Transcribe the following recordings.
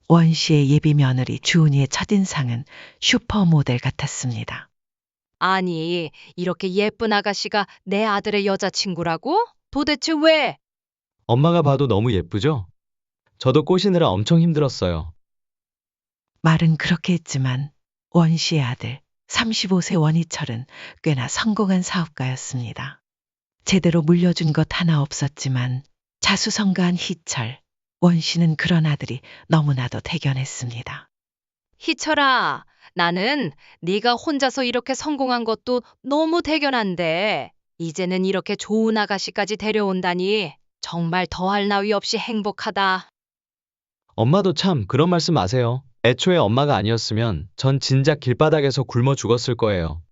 원 씨의 예비 며느리 주은이의 첫인상은 슈퍼모델 같았습니다. 아니, 이렇게 예쁜 아가씨가 내 아들의 여자친구라고? 도대체 왜? 엄마가 봐도 너무 예쁘죠? 저도 꼬시느라 엄청 힘들었어요. 말은 그렇게 했지만 원 씨의 아들 35세 원희철은 꽤나 성공한 사업가였습니다. 제대로 물려준 것 하나 없었지만 자수성가한 희철, 원 씨는 그런 아들이 너무나도 대견했습니다. 희철아, 나는 네가 혼자서 이렇게 성공한 것도 너무 대견한데 이제는 이렇게 좋은 아가씨까지 데려온다니 정말 더할 나위 없이 행복하다. 엄마도 참 그런 말씀 마세요. 애초에 엄마가 아니었으면 전 진작 길바닥에서 굶어 죽었을 거예요.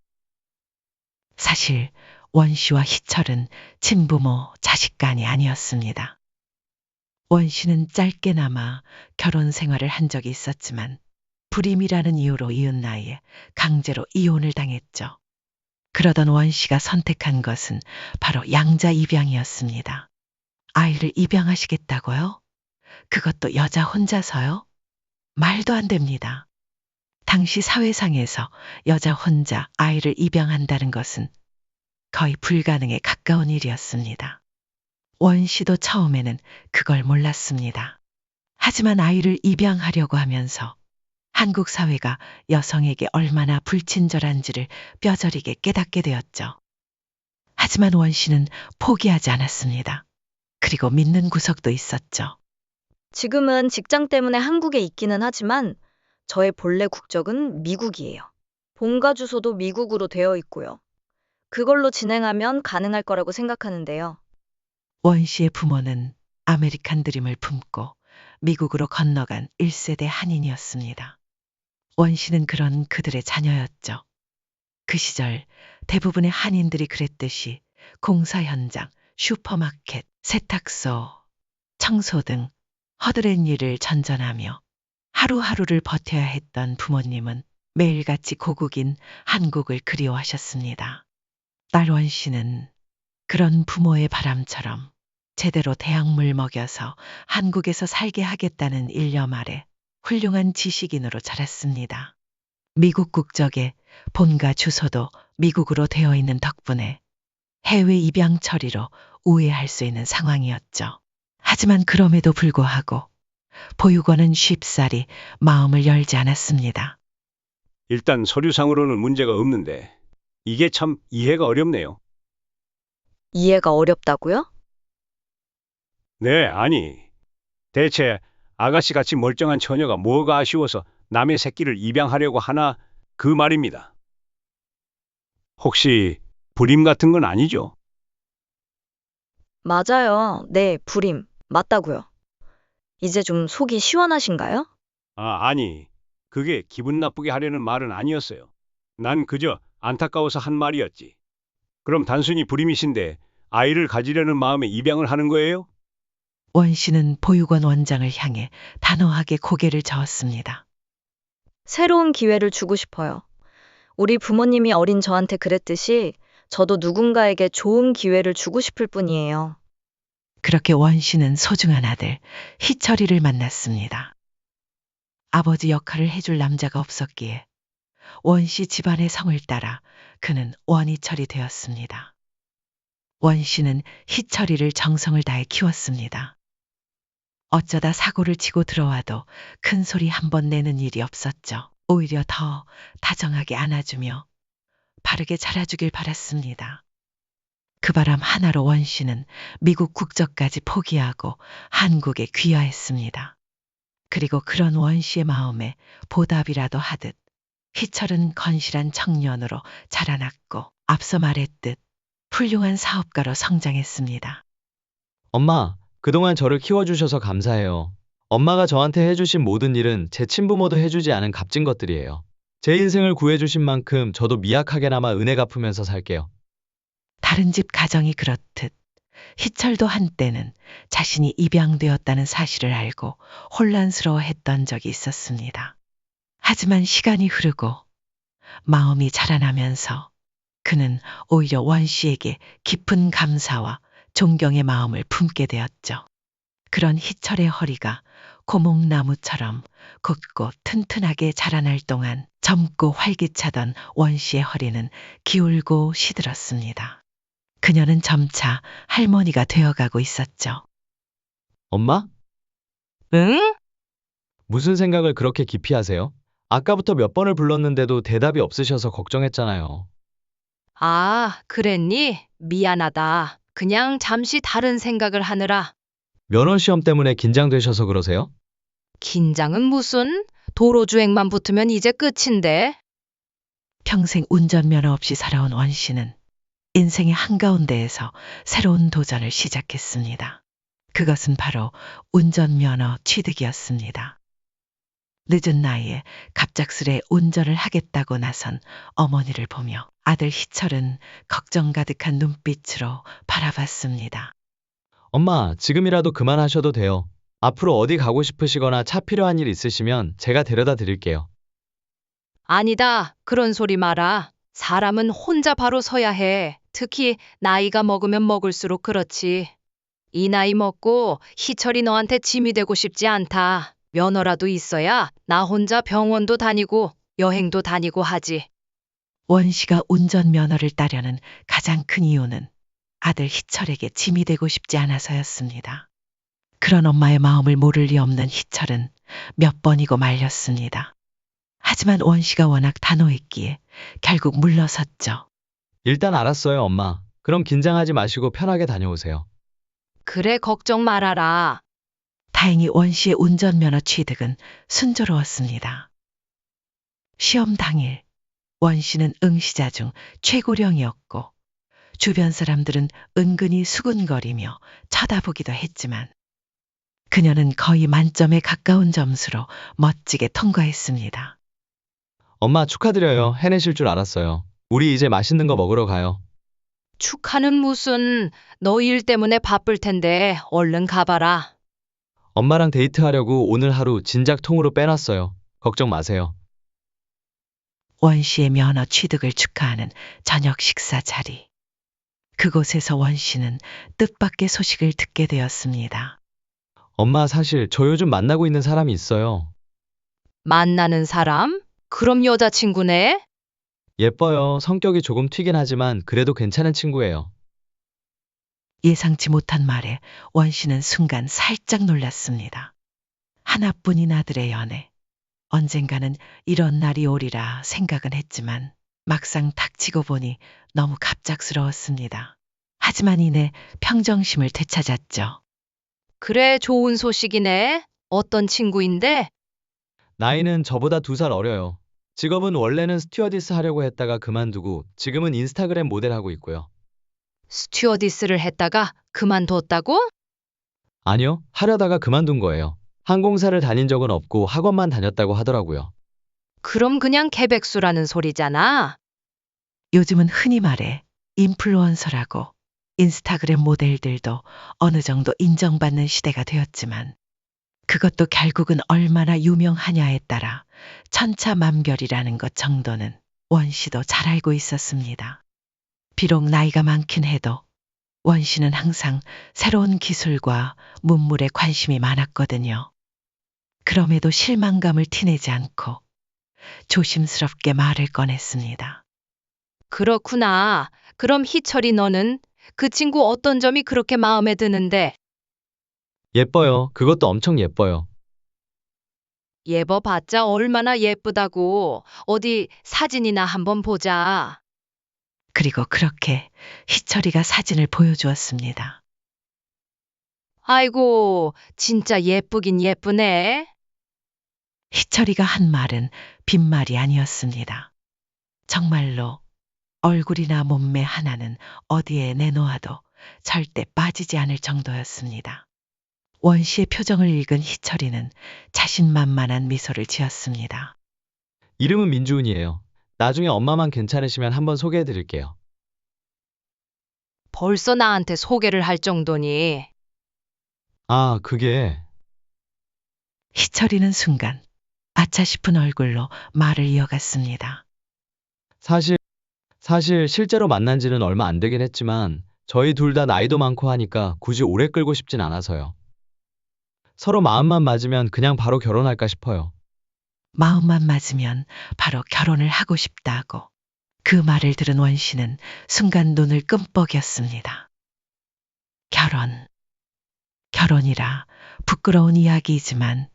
사실 원 씨와 희철은 친부모 자식간이 아니었습니다. 원 씨는 짧게나마 결혼 생활을 한 적이 있었지만 불임이라는 이유로 이은 나이에 강제로 이혼을 당했죠. 그러던 원 씨가 선택한 것은 바로 양자 입양이었습니다. 아이를 입양하시겠다고요? 그것도 여자 혼자서요? 말도 안 됩니다. 당시 사회상에서 여자 혼자 아이를 입양한다는 것은 거의 불가능에 가까운 일이었습니다. 원 씨도 처음에는 그걸 몰랐습니다. 하지만 아이를 입양하려고 하면서 한국 사회가 여성에게 얼마나 불친절한지를 뼈저리게 깨닫게 되었죠. 하지만 원 씨는 포기하지 않았습니다. 그리고 믿는 구석도 있었죠. 지금은 직장 때문에 한국에 있기는 하지만 저의 본래 국적은 미국이에요. 본가 주소도 미국으로 되어 있고요. 그걸로 진행하면 가능할 거라고 생각하는데요. 원 씨의 부모는 아메리칸 드림을 품고 미국으로 건너간 1세대 한인이었습니다. 원 씨는 그런 그들의 자녀였죠. 그 시절 대부분의 한인들이 그랬듯이 공사 현장, 슈퍼마켓, 세탁소, 청소 등 허드렛 일을 전전하며 하루하루를 버텨야 했던 부모님은 매일같이 고국인 한국을 그리워하셨습니다. 딸 원 씨는 그런 부모의 바람처럼 제대로 대학물 먹여서 한국에서 살게 하겠다는 일념 아래 훌륭한 지식인으로 자랐습니다. 미국 국적에 본가 주소도 미국으로 되어 있는 덕분에 해외 입양 처리로 우회할 수 있는 상황이었죠. 하지만 그럼에도 불구하고 보육원은 쉽사리 마음을 열지 않았습니다. 일단 서류상으로는 문제가 없는데 이게 참 이해가 어렵네요. 이해가 어렵다고요? 네, 아니. 대체 아가씨같이 멀쩡한 처녀가 뭐가 아쉬워서 남의 새끼를 입양하려고 하나 그 말입니다. 혹시 불임 같은 건 아니죠? 맞아요. 네, 불임. 맞다고요. 이제 좀 속이 시원하신가요? 아니. 그게 기분 나쁘게 하려는 말은 아니었어요. 난 그저 안타까워서 한 말이었지. 그럼 단순히 불임이신데 아이를 가지려는 마음에 입양을 하는 거예요? 원 씨는 보육원 원장을 향해 단호하게 고개를 저었습니다. 새로운 기회를 주고 싶어요. 우리 부모님이 어린 저한테 그랬듯이 저도 누군가에게 좋은 기회를 주고 싶을 뿐이에요. 그렇게 원 씨는 소중한 아들 희철이를 만났습니다. 아버지 역할을 해줄 남자가 없었기에 원 씨 집안의 성을 따라 그는 원희철이 되었습니다. 원 씨는 희철이를 정성을 다해 키웠습니다. 어쩌다 사고를 치고 들어와도 큰 소리 한 번 내는 일이 없었죠. 오히려 더 다정하게 안아주며 바르게 자라주길 바랐습니다. 그 바람 하나로 원 씨는 미국 국적까지 포기하고 한국에 귀화했습니다. 그리고 그런 원 씨의 마음에 보답이라도 하듯 희철은 건실한 청년으로 자라났고 앞서 말했듯 훌륭한 사업가로 성장했습니다. 엄마, 그동안 저를 키워주셔서 감사해요. 엄마가 저한테 해주신 모든 일은 제 친부모도 해주지 않은 값진 것들이에요. 제 인생을 구해주신 만큼 저도 미약하게나마 은혜 갚으면서 살게요. 다른 집 가정이 그렇듯 희철도 한때는 자신이 입양되었다는 사실을 알고 혼란스러워했던 적이 있었습니다. 하지만 시간이 흐르고 마음이 자라나면서 그는 오히려 원 씨에게 깊은 감사와 존경의 마음을 품게 되었죠. 그런 희철의 허리가 고목나무처럼 곧고 튼튼하게 자라날 동안 젊고 활기차던 원 씨의 허리는 기울고 시들었습니다. 그녀는 점차 할머니가 되어가고 있었죠. 엄마? 응? 무슨 생각을 그렇게 깊이 하세요? 아까부터 몇 번을 불렀는데도 대답이 없으셔서 걱정했잖아요. 아, 그랬니? 미안하다. 그냥 잠시 다른 생각을 하느라. 면허 시험 때문에 긴장되셔서 그러세요? 긴장은 무슨? 도로주행만 붙으면 이제 끝인데. 평생 운전면허 없이 살아온 원 씨는 인생의 한가운데에서 새로운 도전을 시작했습니다. 그것은 바로 운전면허 취득이었습니다. 늦은 나이에 갑작스레 운전을 하겠다고 나선 어머니를 보며 아들 희철은 걱정 가득한 눈빛으로 바라봤습니다. 엄마, 지금이라도 그만하셔도 돼요. 앞으로 어디 가고 싶으시거나 차 필요한 일 있으시면 제가 데려다 드릴게요. 아니다. 그런 소리 마라. 사람은 혼자 바로 서야 해. 특히 나이가 먹으면 먹을수록 그렇지. 이 나이 먹고 희철이 너한테 짐이 되고 싶지 않다. 면허라도 있어야 나 혼자 병원도 다니고 여행도 다니고 하지. 원 씨가 운전면허를 따려는 가장 큰 이유는 아들 희철에게 짐이 되고 싶지 않아서였습니다. 그런 엄마의 마음을 모를 리 없는 희철은 몇 번이고 말렸습니다. 하지만 원 씨가 워낙 단호했기에 결국 물러섰죠. 일단 알았어요, 엄마. 그럼 긴장하지 마시고 편하게 다녀오세요. 그래, 걱정 말아라. 다행히 원 씨의 운전면허 취득은 순조로웠습니다. 시험 당일 원 씨는 응시자 중 최고령이었고 주변 사람들은 은근히 수군거리며 쳐다보기도 했지만 그녀는 거의 만점에 가까운 점수로 멋지게 통과했습니다. 엄마 축하드려요. 해내실 줄 알았어요. 우리 이제 맛있는 거 먹으러 가요. 축하는 무슨, 너 일 때문에 바쁠 텐데 얼른 가봐라. 엄마랑 데이트하려고 오늘 하루 진작 통으로 빼놨어요. 걱정 마세요. 원 씨의 면허 취득을 축하하는 저녁 식사 자리. 그곳에서 원 씨는 뜻밖의 소식을 듣게 되었습니다. 엄마, 사실 저 요즘 만나고 있는 사람이 있어요. 만나는 사람? 그럼 여자친구네? 예뻐요. 성격이 조금 튀긴 하지만 그래도 괜찮은 친구예요. 예상치 못한 말에 원 씨는 순간 살짝 놀랐습니다. 하나뿐인 아들의 연애. 언젠가는 이런 날이 오리라 생각은 했지만 막상 닥치고 보니 너무 갑작스러웠습니다. 하지만 이내 평정심을 되찾았죠. 그래, 좋은 소식이네. 어떤 친구인데? 나이는 저보다 2살 어려요. 직업은 원래는 스튜어디스 하려고 했다가 그만두고 지금은 인스타그램 모델 하고 있고요. 스튜어디스를 했다가 그만뒀다고? 아니요, 하려다가 그만둔 거예요. 항공사를 다닌 적은 없고 학원만 다녔다고 하더라고요. 그럼 그냥 개백수라는 소리잖아. 요즘은 흔히 말해 인플루언서라고 인스타그램 모델들도 어느 정도 인정받는 시대가 되었지만 그것도 결국은 얼마나 유명하냐에 따라 천차만별이라는 것 정도는 원 씨도 잘 알고 있었습니다. 비록 나이가 많긴 해도 원 씨는 항상 새로운 기술과 문물에 관심이 많았거든요. 그럼에도 실망감을 티내지 않고 조심스럽게 말을 꺼냈습니다. 그렇구나. 그럼 희철이 너는 그 친구 어떤 점이 그렇게 마음에 드는데? 예뻐요. 그것도 엄청 예뻐요. 예뻐봤자 얼마나 예쁘다고. 어디 사진이나 한번 보자. 그리고 그렇게 희철이가 사진을 보여주었습니다. 아이고, 진짜 예쁘긴 예쁘네. 희철이가 한 말은 빈말이 아니었습니다. 정말로 얼굴이나 몸매 하나는 어디에 내놓아도 절대 빠지지 않을 정도였습니다. 원 씨의 표정을 읽은 희철이는 자신만만한 미소를 지었습니다. 이름은 민주은이에요. 나중에 엄마만 괜찮으시면 한번 소개해 드릴게요. 벌써 나한테 소개를 할 정도니. 아, 그게 희철이는 순간 아차 싶은 얼굴로 말을 이어갔습니다. 사실 실제로 만난 지는 얼마 안 되긴 했지만 저희 둘 다 나이도 많고 하니까 굳이 오래 끌고 싶진 않아서요. 서로 마음만 맞으면 그냥 바로 결혼할까 싶어요. 마음만 맞으면 바로 결혼을 하고 싶다고. 그 말을 들은 원 씨는 순간 눈을 끔뻑였습니다. 결혼이라 부끄러운 이야기이지만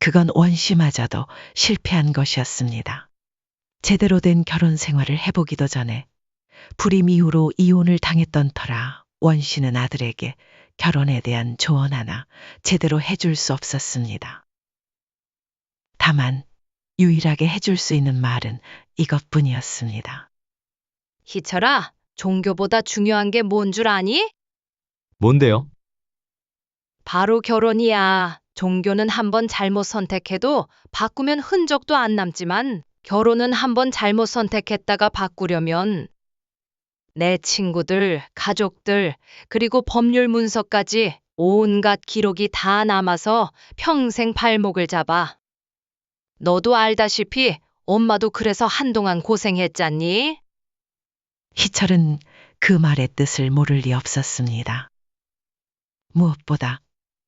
그건 원 씨마저도 실패한 것이었습니다. 제대로 된 결혼 생활을 해보기도 전에 불임 이후로 이혼을 당했던 터라 원 씨는 아들에게 결혼에 대한 조언 하나 제대로 해줄 수 없었습니다. 다만 유일하게 해줄 수 있는 말은 이것뿐이었습니다. 희철아, 종교보다 중요한 게 뭔 줄 아니? 뭔데요? 바로 결혼이야. 종교는 한번 잘못 선택해도 바꾸면 흔적도 안 남지만 결혼은 한번 잘못 선택했다가 바꾸려면 내 친구들, 가족들, 그리고 법률 문서까지 온갖 기록이 다 남아서 평생 발목을 잡아. 너도 알다시피 엄마도 그래서 한동안 고생했잖니? 희철은 그 말의 뜻을 모를 리 없었습니다. 무엇보다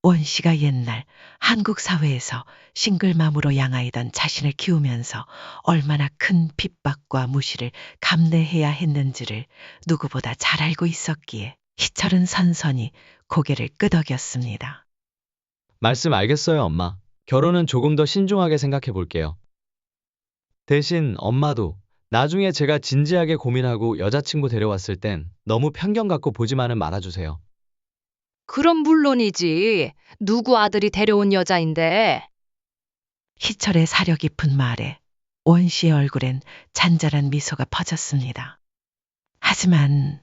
원 씨가 옛날 한국 사회에서 싱글맘으로 양아이던 자신을 키우면서 얼마나 큰 핍박과 무시를 감내해야 했는지를 누구보다 잘 알고 있었기에 희철은 선선히 고개를 끄덕였습니다. 말씀 알겠어요, 엄마. 결혼은 조금 더 신중하게 생각해 볼게요. 대신 엄마도 나중에 제가 진지하게 고민하고 여자친구 데려왔을 땐 너무 편견 갖고 보지만은 말아주세요. 그럼 물론이지. 누구 아들이 데려온 여자인데. 희철의 사려 깊은 말에 원 씨의 얼굴엔 잔잔한 미소가 퍼졌습니다. 하지만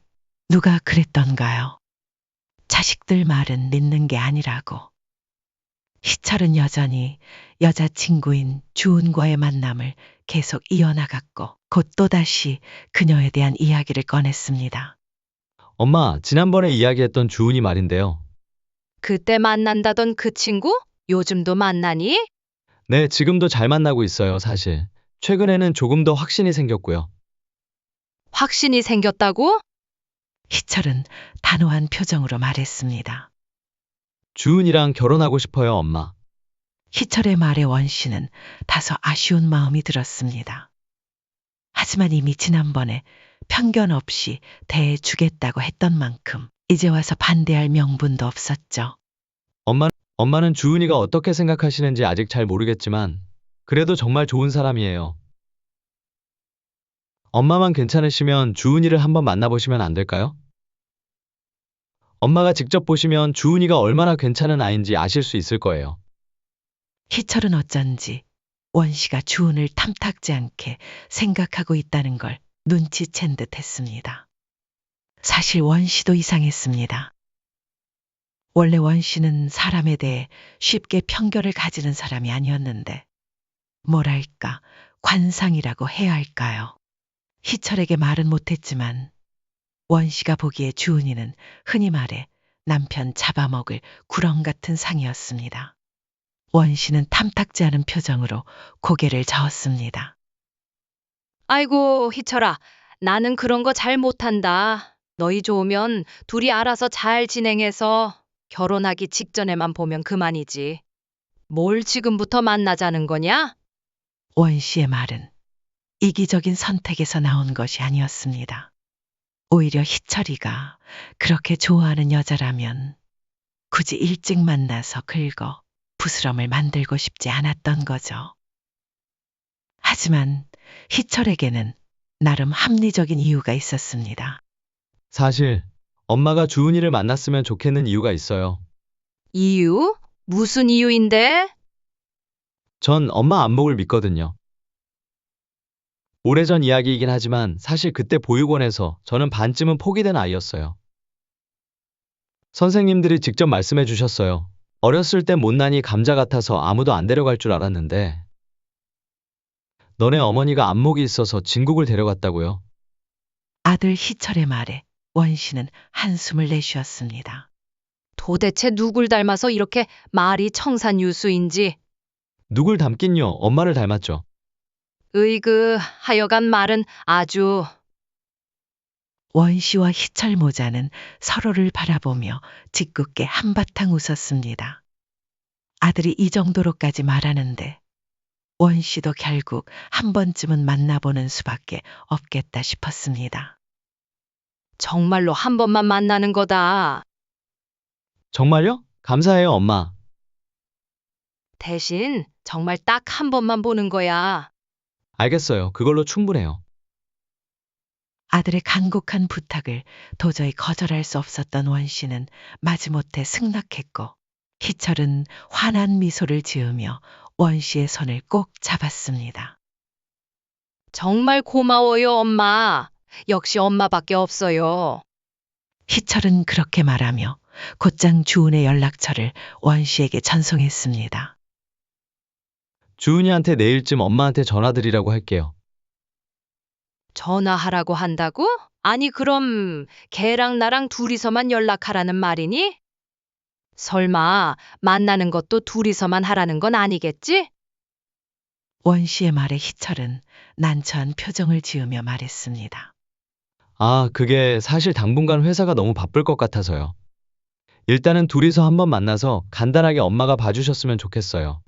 누가 그랬던가요? 자식들 말은 믿는 게 아니라고. 희철은 여전히 여자친구인 주은과의 만남을 계속 이어나갔고 곧 또다시 그녀에 대한 이야기를 꺼냈습니다. 엄마, 지난번에 이야기했던 주은이 말인데요. 그때 만난다던 그 친구? 요즘도 만나니? 네, 지금도 잘 만나고 있어요, 사실. 최근에는 조금 더 확신이 생겼고요. 확신이 생겼다고? 희철은 단호한 표정으로 말했습니다. 주은이랑 결혼하고 싶어요, 엄마. 희철의 말에 원 씨는 다소 아쉬운 마음이 들었습니다. 하지만 이미 지난번에 편견 없이 대해주겠다고 했던 만큼 이제 와서 반대할 명분도 없었죠. 엄마는 주은이가 어떻게 생각하시는지 아직 잘 모르겠지만, 그래도 정말 좋은 사람이에요. 엄마만 괜찮으시면 주은이를 한번 만나보시면 안 될까요? 엄마가 직접 보시면 주은이가 얼마나 괜찮은 아이인지 아실 수 있을 거예요. 희철은 어쩐지 원 씨가 주은을 탐탁지 않게 생각하고 있다는 걸 눈치챈 듯 했습니다. 사실 원 씨도 이상했습니다. 원래 원 씨는 사람에 대해 쉽게 편견을 가지는 사람이 아니었는데, 뭐랄까, 관상이라고 해야 할까요? 희철에게 말은 못했지만, 원 씨가 보기에 주은이는 흔히 말해 남편 잡아먹을 구렁 같은 상이었습니다. 원 씨는 탐탁지 않은 표정으로 고개를 저었습니다. 아이고, 희철아. 나는 그런 거 잘 못한다. 너희 좋으면 둘이 알아서 잘 진행해서 결혼하기 직전에만 보면 그만이지. 뭘 지금부터 만나자는 거냐? 원 씨의 말은 이기적인 선택에서 나온 것이 아니었습니다. 오히려 희철이가 그렇게 좋아하는 여자라면 굳이 일찍 만나서 긁어 부스럼을 만들고 싶지 않았던 거죠. 하지만 희철에게는 나름 합리적인 이유가 있었습니다. 사실, 엄마가 주은이를 만났으면 좋겠는 이유가 있어요. 이유? 무슨 이유인데? 전 엄마 안목을 믿거든요. 오래전 이야기이긴 하지만 사실 그때 보육원에서 저는 반쯤은 포기된 아이였어요. 선생님들이 직접 말씀해 주셨어요. 어렸을 땐 못난이 감자 같아서 아무도 안 데려갈 줄 알았는데 너네 어머니가 안목이 있어서 진국을 데려갔다고요. 아들 희철의 말에 원 씨는 한숨을 내쉬었습니다. 도대체 누굴 닮아서 이렇게 말이 청산유수인지. 누굴 닮긴요, 엄마를 닮았죠. 으이그, 하여간 말은 아주. 원 씨와 희철 모자는 서로를 바라보며 짓궂게 한바탕 웃었습니다. 아들이 이 정도로까지 말하는데 원 씨도 결국 한 번쯤은 만나보는 수밖에 없겠다 싶었습니다. 정말로 한 번만 만나는 거다. 정말요? 감사해요, 엄마. 대신 정말 딱 한 번만 보는 거야. 알겠어요. 그걸로 충분해요. 아들의 간곡한 부탁을 도저히 거절할 수 없었던 원 씨는 마지못해 승낙했고 희철은 환한 미소를 지으며 원 씨의 손을 꼭 잡았습니다. 정말 고마워요, 엄마. 역시 엄마밖에 없어요. 희철은 그렇게 말하며 곧장 주은의 연락처를 원 씨에게 전송했습니다. 주은이한테 내일쯤 엄마한테 전화드리라고 할게요. 전화하라고 한다고? 아니, 그럼 걔랑 나랑 둘이서만 연락하라는 말이니? 설마 만나는 것도 둘이서만 하라는 건 아니겠지? 원 씨의 말에 희철은 난처한 표정을 지으며 말했습니다. 아, 그게 사실 당분간 회사가 너무 바쁠 것 같아서요. 일단은 둘이서 한번 만나서 간단하게 엄마가 봐주셨으면 좋겠어요.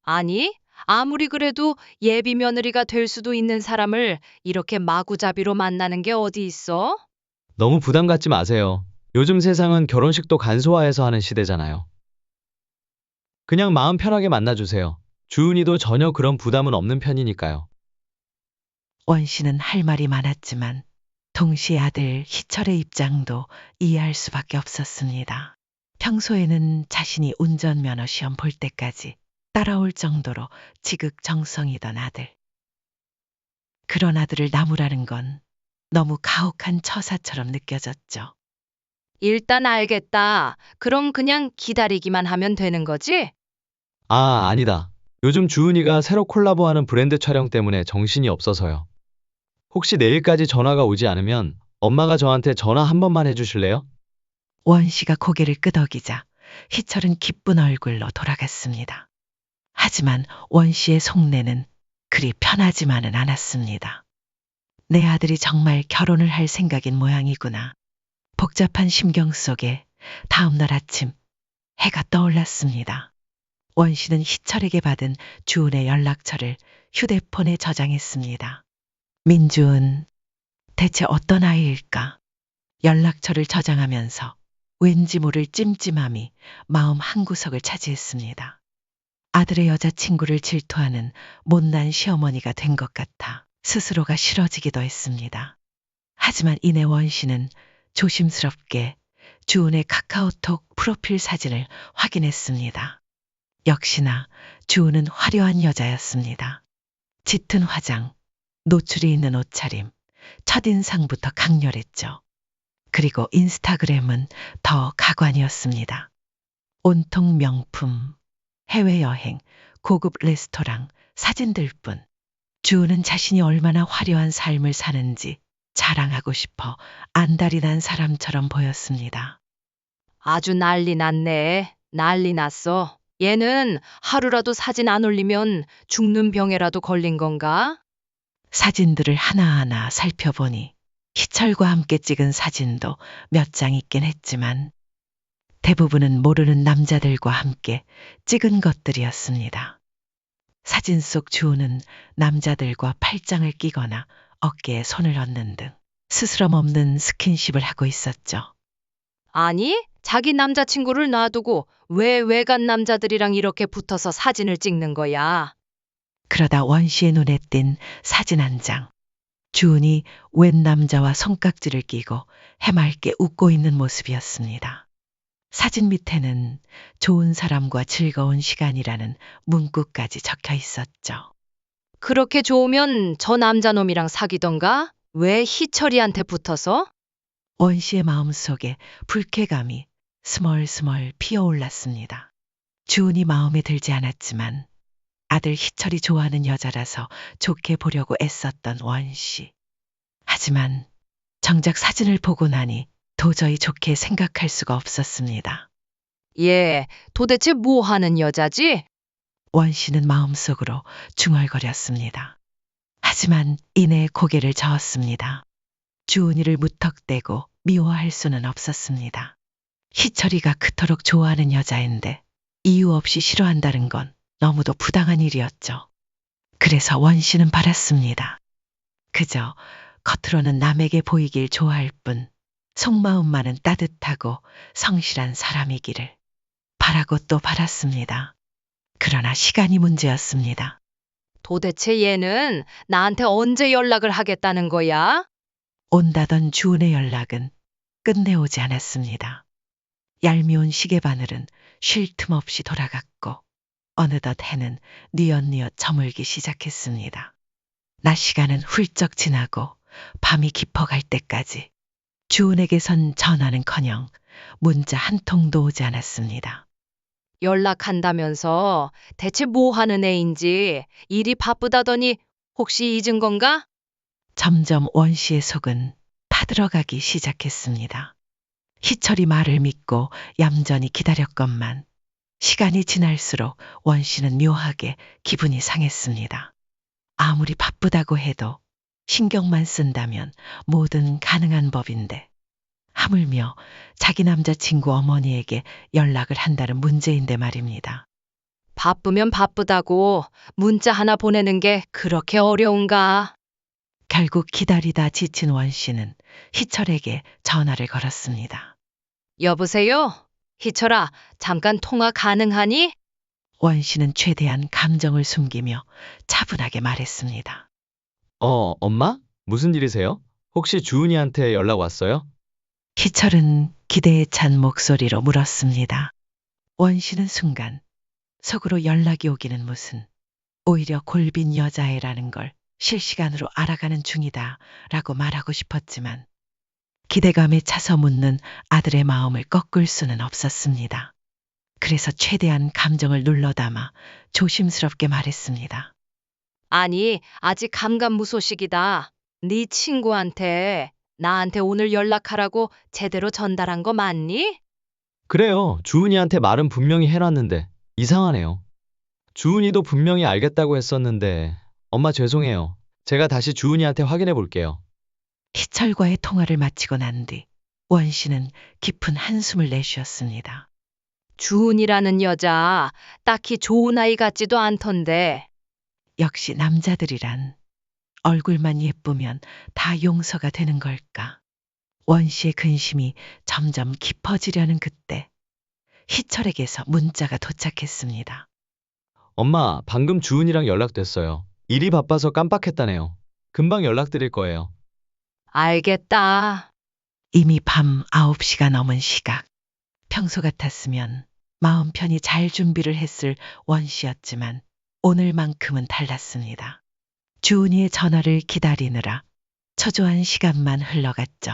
아니, 아무리 그래도 예비 며느리가 될 수도 있는 사람을 이렇게 마구잡이로 만나는 게 어디 있어? 너무 부담 갖지 마세요. 요즘 세상은 결혼식도 간소화해서 하는 시대잖아요. 그냥 마음 편하게 만나주세요. 주은이도 전혀 그런 부담은 없는 편이니까요. 원 씨는 할 말이 많았지만 동시에 아들 희철의 입장도 이해할 수밖에 없었습니다. 평소에는 자신이 운전면허 시험 볼 때까지 따라올 정도로 지극정성이던 아들. 그런 아들을 나무라는 건 너무 가혹한 처사처럼 느껴졌죠. 일단 알겠다. 그럼 그냥 기다리기만 하면 되는 거지? 아, 아니다. 요즘 주은이가 새로 콜라보하는 브랜드 촬영 때문에 정신이 없어서요. 혹시 내일까지 전화가 오지 않으면 엄마가 저한테 전화 한 번만 해주실래요? 원 씨가 고개를 끄덕이자 희철은 기쁜 얼굴로 돌아갔습니다. 하지만 원 씨의 속내는 그리 편하지만은 않았습니다. 내 아들이 정말 결혼을 할 생각인 모양이구나. 복잡한 심경 속에 다음날 아침 해가 떠올랐습니다. 원 씨는 희철에게 받은 주은의 연락처를 휴대폰에 저장했습니다. 민주은 대체 어떤 아이일까? 연락처를 저장하면서 왠지 모를 찜찜함이 마음 한구석을 차지했습니다. 아들의 여자친구를 질투하는 못난 시어머니가 된 것 같아 스스로가 싫어지기도 했습니다. 하지만 이내 원 씨는 조심스럽게 주은의 카카오톡 프로필 사진을 확인했습니다. 역시나 주은은 화려한 여자였습니다. 짙은 화장, 노출이 있는 옷차림, 첫인상부터 강렬했죠. 그리고 인스타그램은 더 가관이었습니다. 온통 명품, 해외여행, 고급 레스토랑, 사진들뿐. 주은은 자신이 얼마나 화려한 삶을 사는지 자랑하고 싶어 안달이 난 사람처럼 보였습니다. 아주 난리 났네. 난리 났어. 얘는 하루라도 사진 안 올리면 죽는 병에라도 걸린 건가? 사진들을 하나하나 살펴보니 희철과 함께 찍은 사진도 몇 장 있긴 했지만 대부분은 모르는 남자들과 함께 찍은 것들이었습니다. 사진 속 주은은 남자들과 팔짱을 끼거나 어깨에 손을 얹는 등 스스럼 없는 스킨십을 하고 있었죠. 아니, 자기 남자친구를 놔두고 왜 외간 남자들이랑 이렇게 붙어서 사진을 찍는 거야? 그러다 원 씨의 눈에 띈 사진 한 장. 주은이 웬 남자와 손깍지를 끼고 해맑게 웃고 있는 모습이었습니다. 사진 밑에는 좋은 사람과 즐거운 시간이라는 문구까지 적혀 있었죠. 그렇게 좋으면 저 남자놈이랑 사귀던가? 왜 희철이한테 붙어서? 원 씨의 마음속에 불쾌감이 스멀스멀 피어올랐습니다. 주은이 마음에 들지 않았지만 아들 희철이 좋아하는 여자라서 좋게 보려고 애썼던 원 씨. 하지만 정작 사진을 보고 나니 도저히 좋게 생각할 수가 없었습니다. 얘 도대체 뭐 하는 여자지? 원 씨는 마음속으로 중얼거렸습니다. 하지만 이내 고개를 저었습니다. 주은이를 무턱대고 미워할 수는 없었습니다. 희철이가 그토록 좋아하는 여자인데 이유 없이 싫어한다는 건 너무도 부당한 일이었죠. 그래서 원 씨는 바랐습니다. 그저 겉으로는 남에게 보이길 좋아할 뿐 속마음만은 따뜻하고 성실한 사람이기를 바라고 또 바랐습니다. 그러나 시간이 문제였습니다. 도대체 얘는 나한테 언제 연락을 하겠다는 거야? 온다던 주은의 연락은 끝내 오지 않았습니다. 얄미운 시계바늘은 쉴 틈 없이 돌아갔고 어느덧 해는 뉘엿뉘엿 저물기 시작했습니다. 낮 시간은 훌쩍 지나고 밤이 깊어갈 때까지 주은에게선 전화는커녕 문자 한 통도 오지 않았습니다. 연락한다면서 대체 뭐 하는 애인지 일이 바쁘다더니 혹시 잊은 건가? 점점 원 씨의 속은 타들어가기 시작했습니다. 희철이 말을 믿고 얌전히 기다렸건만 시간이 지날수록 원 씨는 묘하게 기분이 상했습니다. 아무리 바쁘다고 해도 신경만 쓴다면 뭐든 가능한 법인데 하물며 자기 남자친구 어머니에게 연락을 한다는 문제인데 말입니다. 바쁘면 바쁘다고 문자 하나 보내는 게 그렇게 어려운가? 결국 기다리다 지친 원 씨는 희철에게 전화를 걸었습니다. 여보세요? 희철아, 잠깐 통화 가능하니? 원 씨는 최대한 감정을 숨기며 차분하게 말했습니다. 엄마? 무슨 일이세요? 혹시 주은이한테 연락 왔어요? 희철은 기대에 찬 목소리로 물었습니다. 원 씨는 순간 속으로 연락이 오기는 무슨 오히려 골빈 여자애라는 걸 실시간으로 알아가는 중이다 라고 말하고 싶었지만 기대감에 차서 묻는 아들의 마음을 꺾을 수는 없었습니다. 그래서 최대한 감정을 눌러담아 조심스럽게 말했습니다. 아니, 아직 감감무소식이다. 네 친구한테 나한테 오늘 연락하라고 제대로 전달한 거 맞니? 그래요. 주은이한테 말은 분명히 해놨는데 이상하네요. 주은이도 분명히 알겠다고 했었는데 엄마 죄송해요. 제가 다시 주은이한테 확인해 볼게요. 희철과의 통화를 마치고 난 뒤 원 씨는 깊은 한숨을 내쉬었습니다. 주은이라는 여자 딱히 좋은 아이 같지도 않던데. 역시 남자들이란 얼굴만 예쁘면 다 용서가 되는 걸까. 원 씨의 근심이 점점 깊어지려는 그때 희철에게서 문자가 도착했습니다. 엄마, 방금 주은이랑 연락됐어요. 일이 바빠서 깜빡했다네요. 금방 연락드릴 거예요. 알겠다. 이미 밤 9시가 넘은 시각. 평소 같았으면 마음 편히 잘 준비를 했을 원 씨였지만 오늘만큼은 달랐습니다. 주은이의 전화를 기다리느라 초조한 시간만 흘러갔죠.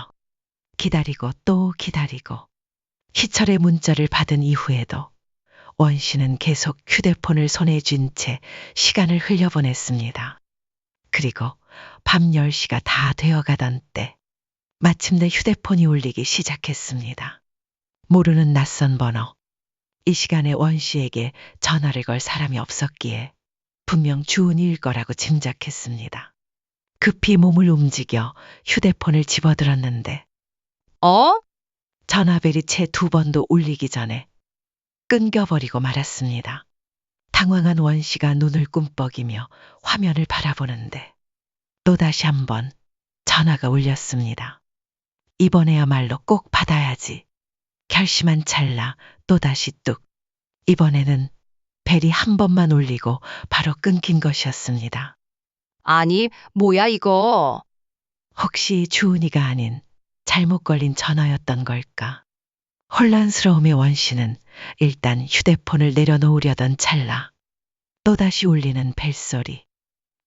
기다리고 또 기다리고 희철의 문자를 받은 이후에도 원 씨는 계속 휴대폰을 손에 쥔 채 시간을 흘려보냈습니다. 그리고 밤 10시가 다 되어가던 때 마침내 휴대폰이 울리기 시작했습니다. 모르는 낯선 번호. 이 시간에 원 씨에게 전화를 걸 사람이 없었기에 분명 주은이일 거라고 짐작했습니다. 급히 몸을 움직여 휴대폰을 집어들었는데 어? 전화벨이 채 2번도 울리기 전에 끊겨버리고 말았습니다. 당황한 원 씨가 눈을 꿈뻑이며 화면을 바라보는데 또다시 한번 전화가 울렸습니다. 이번에야말로 꼭 받아야지. 결심한 찰나 또다시 뚝. 이번에는 벨이 한 번만 울리고 바로 끊긴 것이었습니다. 아니, 뭐야 이거? 혹시 주은이가 아닌 잘못 걸린 전화였던 걸까? 혼란스러움의 원 씨는 일단 휴대폰을 내려놓으려던 찰나 또다시 울리는 벨소리.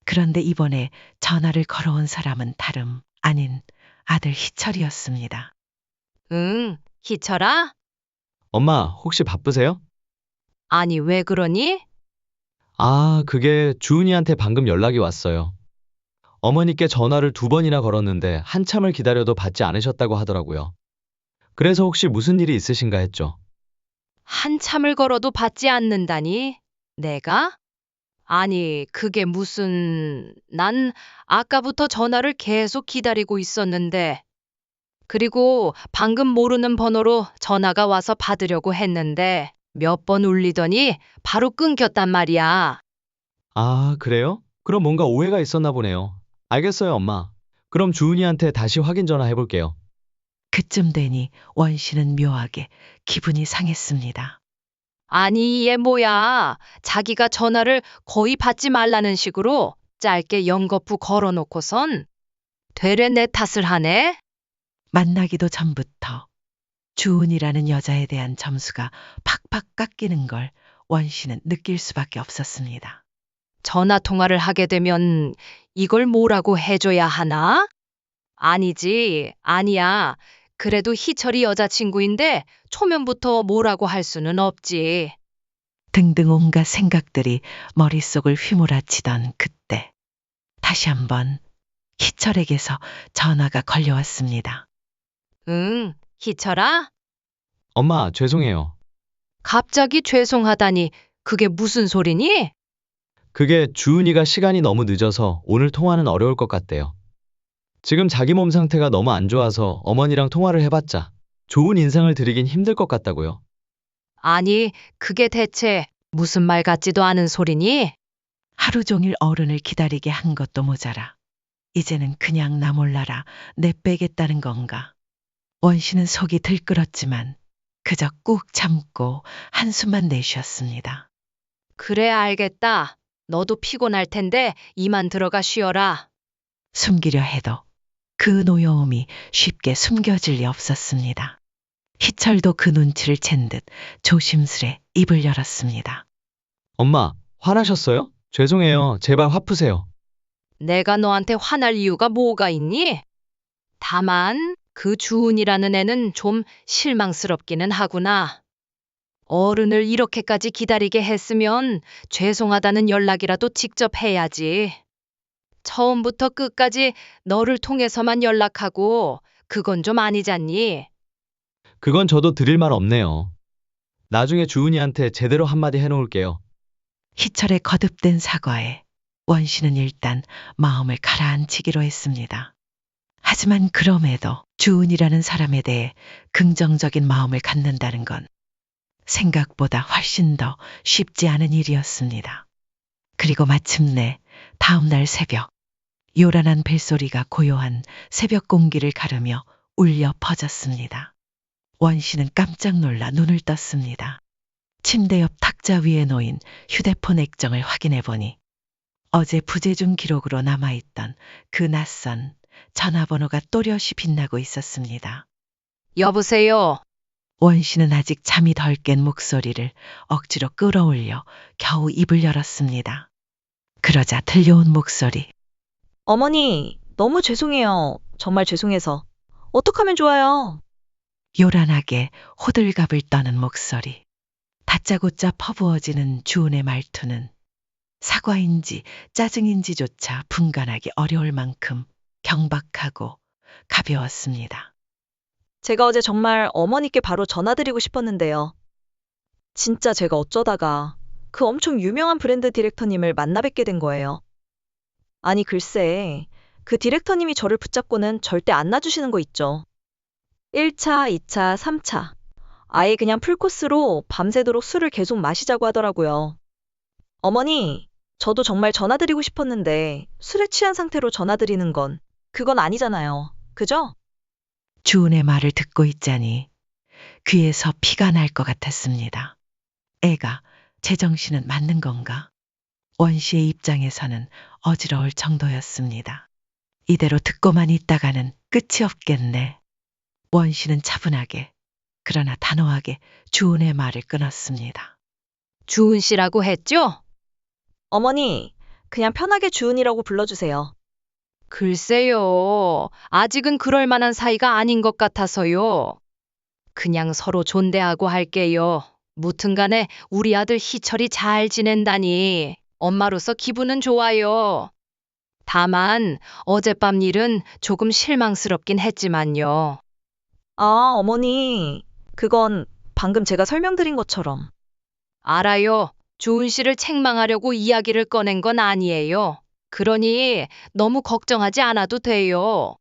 그런데 이번에 전화를 걸어온 사람은 다름 아닌 아들 희철이었습니다. 응, 희철아? 엄마, 혹시 바쁘세요? 아니, 왜 그러니? 그게 주은이한테 방금 연락이 왔어요. 어머니께 전화를 2번이나 걸었는데 한참을 기다려도 받지 않으셨다고 하더라고요. 그래서 혹시 무슨 일이 있으신가 했죠. 한참을 걸어도 받지 않는다니? 내가? 아니, 그게 무슨... 난 아까부터 전화를 계속 기다리고 있었는데. 그리고 방금 모르는 번호로 전화가 와서 받으려고 했는데 몇 번 울리더니 바로 끊겼단 말이야. 아, 그래요? 그럼 뭔가 오해가 있었나 보네요. 알겠어요, 엄마. 그럼 주은이한테 다시 확인 전화 해볼게요. 그쯤 되니 원 씨는 묘하게 기분이 상했습니다. 아니, 얘 뭐야. 자기가 전화를 거의 받지 말라는 식으로 짧게 연거푸 걸어놓고선 되레 내 탓을 하네? 만나기도 전부터 주은이라는 여자에 대한 점수가 팍팍 깎이는 걸 원 씨는 느낄 수밖에 없었습니다. 전화 통화를 하게 되면 이걸 뭐라고 해줘야 하나? 아니지, 아니야. 그래도 희철이 여자친구인데 초면부터 뭐라고 할 수는 없지. 등등 온갖 생각들이 머릿속을 휘몰아치던 그때 다시 한번 희철에게서 전화가 걸려왔습니다. 응, 희철아? 엄마, 죄송해요. 갑자기 죄송하다니 그게 무슨 소리니? 그게 주은이가 시간이 너무 늦어서 오늘 통화는 어려울 것 같대요. 지금 자기 몸 상태가 너무 안 좋아서 어머니랑 통화를 해봤자 좋은 인상을 드리긴 힘들 것 같다고요. 아니, 그게 대체 무슨 말 같지도 않은 소리니? 하루 종일 어른을 기다리게 한 것도 모자라 이제는 그냥 나 몰라라 내빼겠다는 건가. 원 씨는 속이 들끓었지만 그저 꾹 참고 한숨만 내쉬었습니다. 그래, 알겠다. 너도 피곤할 텐데 이만 들어가 쉬어라. 숨기려 해도 그 노여움이 쉽게 숨겨질 리 없었습니다. 희철도 그 눈치를 챈 듯 조심스레 입을 열었습니다. 엄마, 화나셨어요? 죄송해요. 제발 화 푸세요. 내가 너한테 화날 이유가 뭐가 있니? 다만 그 주은이라는 애는 좀 실망스럽기는 하구나. 어른을 이렇게까지 기다리게 했으면 죄송하다는 연락이라도 직접 해야지. 처음부터 끝까지 너를 통해서만 연락하고 그건 좀 아니잖니. 그건 저도 드릴 말 없네요. 나중에 주은이한테 제대로 한마디 해놓을게요. 희철의 거듭된 사과에 원 씨는 일단 마음을 가라앉히기로 했습니다. 하지만 그럼에도 주은이라는 사람에 대해 긍정적인 마음을 갖는다는 건 생각보다 훨씬 더 쉽지 않은 일이었습니다. 그리고 마침내 다음 날 새벽, 요란한 벨소리가 고요한 새벽 공기를 가르며 울려 퍼졌습니다. 원 씨는 깜짝 놀라 눈을 떴습니다. 침대 옆 탁자 위에 놓인 휴대폰 액정을 확인해 보니 어제 부재중 기록으로 남아있던 그 낯선 전화번호가 또렷이 빛나고 있었습니다. 여보세요. 원 씨는 아직 잠이 덜 깬 목소리를 억지로 끌어올려 겨우 입을 열었습니다. 그러자 들려온 목소리. 어머니, 너무 죄송해요. 정말 죄송해서. 어떡하면 좋아요? 요란하게 호들갑을 떠는 목소리. 다짜고짜 퍼부어지는 주은의 말투는 사과인지 짜증인지조차 분간하기 어려울 만큼 경박하고 가벼웠습니다. 제가 어제 정말 어머니께 바로 전화드리고 싶었는데요. 진짜 제가 어쩌다가 그 엄청 유명한 브랜드 디렉터님을 만나 뵙게 된 거예요. 아니, 글쎄, 그 디렉터님이 저를 붙잡고는 절대 안 놔주시는 거 있죠. 1차, 2차, 3차. 아예 그냥 풀코스로 밤새도록 술을 계속 마시자고 하더라고요. 어머니, 저도 정말 전화드리고 싶었는데 술에 취한 상태로 전화드리는 건 그건 아니잖아요. 그죠? 주은의 말을 듣고 있자니 귀에서 피가 날 것 같았습니다. 애가 제정신은 맞는 건가? 원 씨의 입장에서는 어지러울 정도였습니다. 이대로 듣고만 있다가는 끝이 없겠네. 원 씨는 차분하게 그러나 단호하게 주은의 말을 끊었습니다. 주은 씨라고 했죠? 어머니, 그냥 편하게 주은이라고 불러주세요. 글쎄요. 아직은 그럴 만한 사이가 아닌 것 같아서요. 그냥 서로 존대하고 할게요. 무튼간에 우리 아들 희철이 잘 지낸다니 엄마로서 기분은 좋아요. 다만 어젯밤 일은 조금 실망스럽긴 했지만요. 아, 어머니, 그건 방금 제가 설명드린 것처럼. 알아요. 주은 씨를 책망하려고 이야기를 꺼낸 건 아니에요. 그러니 너무 걱정하지 않아도 돼요.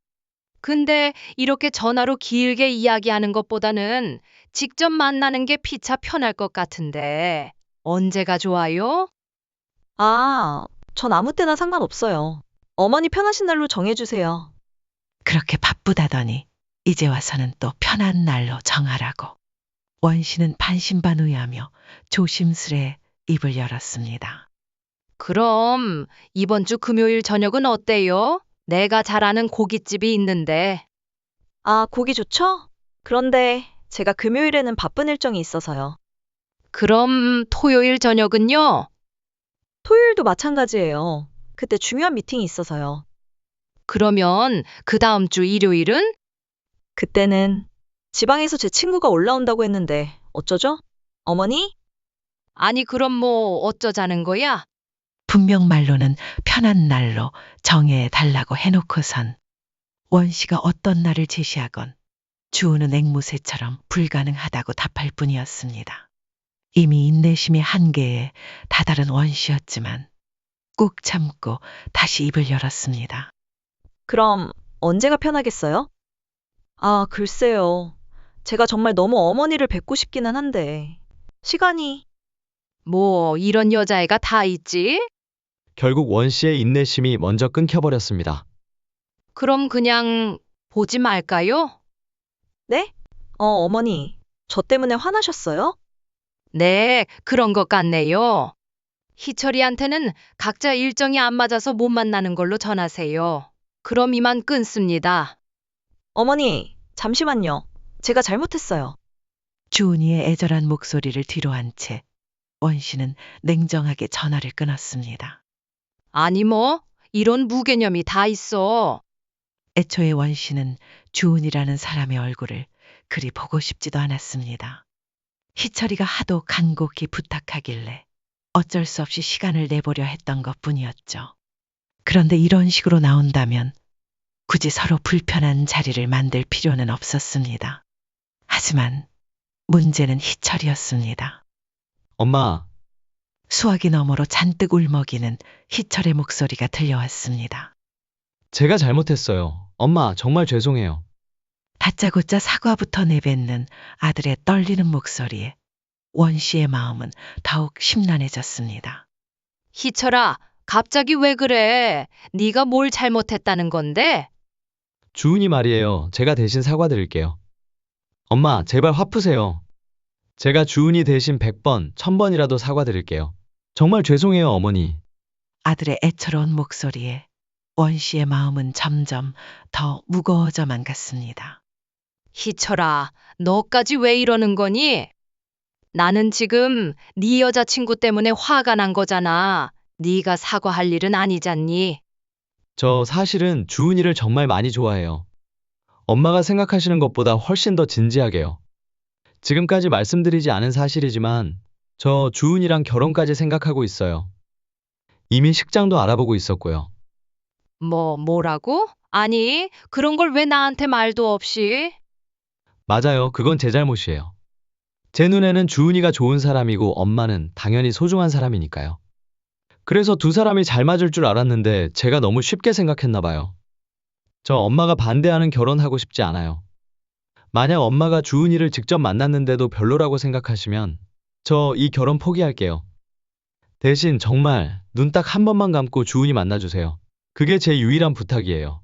근데 이렇게 전화로 길게 이야기하는 것보다는 직접 만나는 게 피차 편할 것 같은데 언제가 좋아요? 아, 전 아무 때나 상관없어요. 어머니 편하신 날로 정해주세요. 그렇게 바쁘다더니 이제 와서는 또 편한 날로 정하라고. 원 씨는 반신반의하며 조심스레 입을 열었습니다. 그럼 이번 주 금요일 저녁은 어때요? 내가 잘 아는 고깃집이 있는데. 아, 고기 좋죠? 그런데 제가 금요일에는 바쁜 일정이 있어서요. 그럼 토요일 저녁은요? 토요일도 마찬가지예요. 그때 중요한 미팅이 있어서요. 그러면 그 다음 주 일요일은? 그때는 지방에서 제 친구가 올라온다고 했는데 어쩌죠? 어머니? 아니, 그럼 뭐 어쩌자는 거야? 분명 말로는 편한 날로 정해 달라고 해놓고선 원 씨가 어떤 날을 제시하건 주우는 앵무새처럼 불가능하다고 답할 뿐이었습니다. 이미 인내심이 한계에 다다른 원 씨였지만 꾹 참고 다시 입을 열었습니다. 그럼 언제가 편하겠어요? 아, 글쎄요. 제가 정말 너무 어머니를 뵙고 싶기는 한데 시간이 뭐 이런 여자애가 다 있지? 결국 원 씨의 인내심이 먼저 끊겨버렸습니다. 그럼 그냥 보지 말까요? 네? 어머니. 저 때문에 화나셨어요? 네, 그런 것 같네요. 희철이한테는 각자 일정이 안 맞아서 못 만나는 걸로 전하세요. 그럼 이만 끊습니다. 어머니, 잠시만요. 제가 잘못했어요. 주은이의 애절한 목소리를 뒤로한 채 원 씨는 냉정하게 전화를 끊었습니다. 아니 뭐 이런 무개념이 다 있어. 애초에 원 씨는 주은이라는 사람의 얼굴을 그리 보고 싶지도 않았습니다. 희철이가 하도 간곡히 부탁하길래 어쩔 수 없이 시간을 내보려 했던 것뿐이었죠. 그런데 이런 식으로 나온다면 굳이 서로 불편한 자리를 만들 필요는 없었습니다. 하지만 문제는 희철이었습니다. 엄마, 수화기 너머로 잔뜩 울먹이는 희철의 목소리가 들려왔습니다. 제가 잘못했어요. 엄마, 정말 죄송해요. 다짜고짜 사과부터 내뱉는 아들의 떨리는 목소리에 원 씨의 마음은 더욱 심란해졌습니다. 희철아, 갑자기 왜 그래? 네가 뭘 잘못했다는 건데? 주은이 말이에요. 제가 대신 사과드릴게요. 엄마, 제발 화 푸세요. 제가 주은이 대신 100번, 1000번이라도 사과드릴게요. 정말 죄송해요, 어머니. 아들의 애처로운 목소리에 원 씨의 마음은 점점 더 무거워져만 갔습니다. 희철아, 너까지 왜 이러는 거니? 나는 지금 네 여자친구 때문에 화가 난 거잖아. 네가 사과할 일은 아니잖니. 저 사실은 주은이를 정말 많이 좋아해요. 엄마가 생각하시는 것보다 훨씬 더 진지하게요. 지금까지 말씀드리지 않은 사실이지만 저 주은이랑 결혼까지 생각하고 있어요. 이미 식장도 알아보고 있었고요. 뭐라고? 아니, 그런 걸 왜 나한테 말도 없이? 맞아요. 그건 제 잘못이에요. 제 눈에는 주은이가 좋은 사람이고 엄마는 당연히 소중한 사람이니까요. 그래서 두 사람이 잘 맞을 줄 알았는데 제가 너무 쉽게 생각했나 봐요. 저 엄마가 반대하는 결혼하고 싶지 않아요. 만약 엄마가 주은이를 직접 만났는데도 별로라고 생각하시면 저 이 결혼 포기할게요. 대신 정말 눈 딱 한 번만 감고 주은이 만나주세요. 그게 제 유일한 부탁이에요.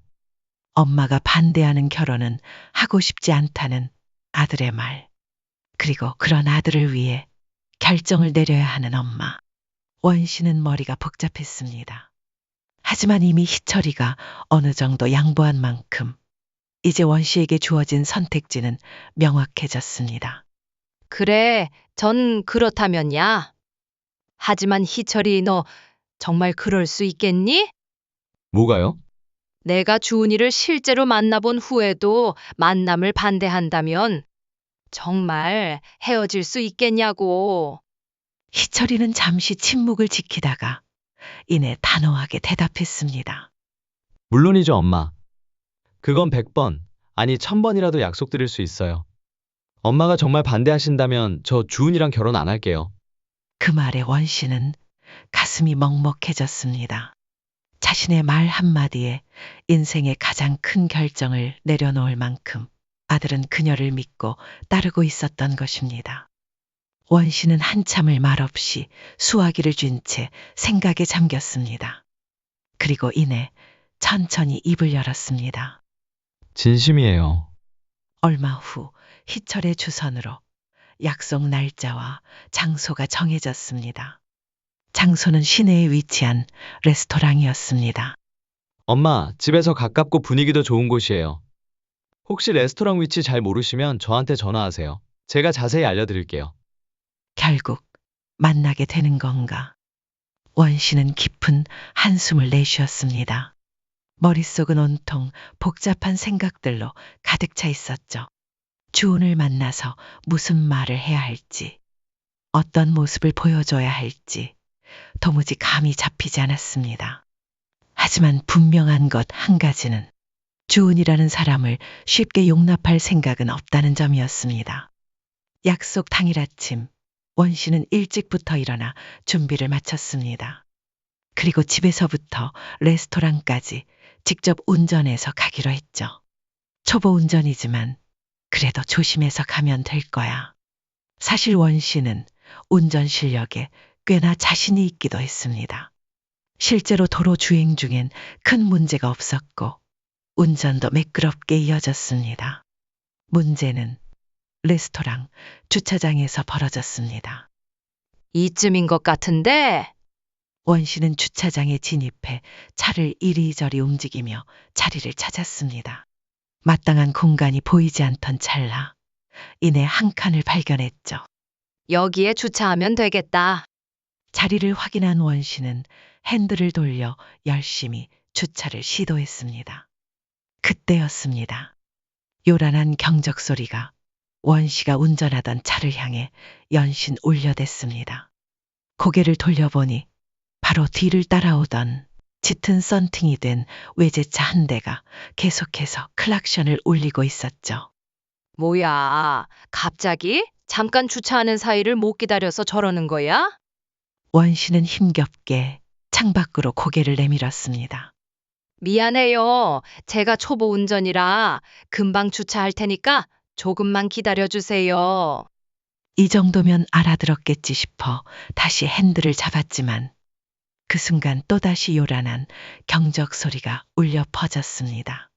엄마가 반대하는 결혼은 하고 싶지 않다는 아들의 말. 그리고 그런 아들을 위해 결정을 내려야 하는 엄마. 원 씨는 머리가 복잡했습니다. 하지만 이미 희철이가 어느 정도 양보한 만큼 이제 원 씨에게 주어진 선택지는 명확해졌습니다. 그래, 전 그렇다면야. 하지만 희철이 너 정말 그럴 수 있겠니? 뭐가요? 내가 주은이를 실제로 만나본 후에도 만남을 반대한다면 정말 헤어질 수 있겠냐고. 희철이는 잠시 침묵을 지키다가 이내 단호하게 대답했습니다. 물론이죠, 엄마. 그건 100번, 아니 1000번이라도 약속드릴 수 있어요. 엄마가 정말 반대하신다면 저 주은이랑 결혼 안 할게요. 그 말에 원 씨는 가슴이 먹먹해졌습니다. 자신의 말 한마디에 인생의 가장 큰 결정을 내려놓을 만큼 아들은 그녀를 믿고 따르고 있었던 것입니다. 원 씨는 한참을 말없이 수화기를 쥔 채 생각에 잠겼습니다. 그리고 이내 천천히 입을 열었습니다. 진심이에요. 얼마 후 희철의 주선으로 약속 날짜와 장소가 정해졌습니다. 장소는 시내에 위치한 레스토랑이었습니다. 엄마, 집에서 가깝고 분위기도 좋은 곳이에요. 혹시 레스토랑 위치 잘 모르시면 저한테 전화하세요. 제가 자세히 알려드릴게요. 결국 만나게 되는 건가? 원 씨는 깊은 한숨을 내쉬었습니다. 머릿속은 온통 복잡한 생각들로 가득 차 있었죠. 주은을 만나서 무슨 말을 해야 할지, 어떤 모습을 보여줘야 할지 도무지 감이 잡히지 않았습니다. 하지만 분명한 것 한 가지는 주은이라는 사람을 쉽게 용납할 생각은 없다는 점이었습니다. 약속 당일 아침 원 씨는 일찍부터 일어나 준비를 마쳤습니다. 그리고 집에서부터 레스토랑까지 직접 운전해서 가기로 했죠. 초보 운전이지만 그래도 조심해서 가면 될 거야. 사실 원 씨는 운전 실력에 꽤나 자신이 있기도 했습니다. 실제로 도로 주행 중엔 큰 문제가 없었고 운전도 매끄럽게 이어졌습니다. 문제는 레스토랑 주차장에서 벌어졌습니다. 이쯤인 것 같은데 원 씨는 주차장에 진입해 차를 이리저리 움직이며 자리를 찾았습니다. 마땅한 공간이 보이지 않던 찰나 이내 한 칸을 발견했죠. 여기에 주차하면 되겠다. 자리를 확인한 원 씨는 핸들을 돌려 열심히 주차를 시도했습니다. 그때였습니다. 요란한 경적 소리가 원 씨가 운전하던 차를 향해 연신 울려댔습니다. 고개를 돌려보니 바로 뒤를 따라오던 짙은 썬팅이 된 외제차 한 대가 계속해서 클락션을 울리고 있었죠. 뭐야, 갑자기? 잠깐 주차하는 사이를 못 기다려서 저러는 거야? 원 씨는 힘겹게 창밖으로 고개를 내밀었습니다. 미안해요. 제가 초보 운전이라 금방 주차할 테니까 조금만 기다려주세요. 이 정도면 알아들었겠지 싶어 다시 핸들을 잡았지만 그 순간 또다시 요란한 경적 소리가 울려 퍼졌습니다.